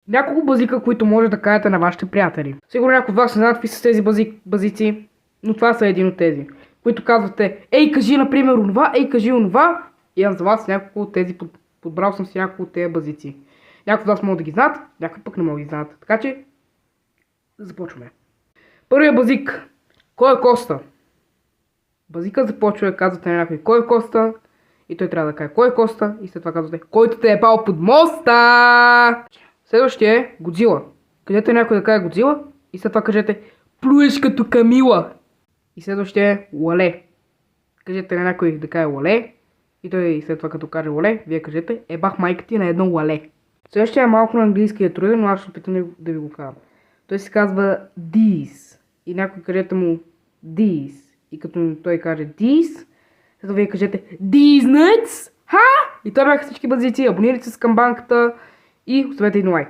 Няколко базика, които може да кажете на вашите приятели. Сигурно някои от вас не знаят какви са тези базици, но това са един от тези, които казвате: ей, кажи, например, онова, ей, кажи онова. И аз за вас няколко от тези, подбрал съм си няколко от тези базици. Някои от вас могат да ги знаят, някои пък не могат да ги знаят. Така че, започваме. Първият базик. Кой е Коста? Базика започва, казвате на някой кой е Коста, и той трябва да каже кой е Коста, и след това казвате който те е пал под моста. Следващия е Годзила. Кажете някой да каже Годзила, и след това кажете плюеш като Камила. И следващия е Лале. Кажете на някой да каже Лале, и той след това като каже Лале, вие кажете ебах майка ти на едно Лале. Следващия е малко на английски е труден, но аз ще опитам да ви го кажа. Той се казва These. И някой кажете му These. И като той каже These, след вие кажете These nuts? Ха? И това бяха всички базици. Абонирайте се към банката и оставете един лайк.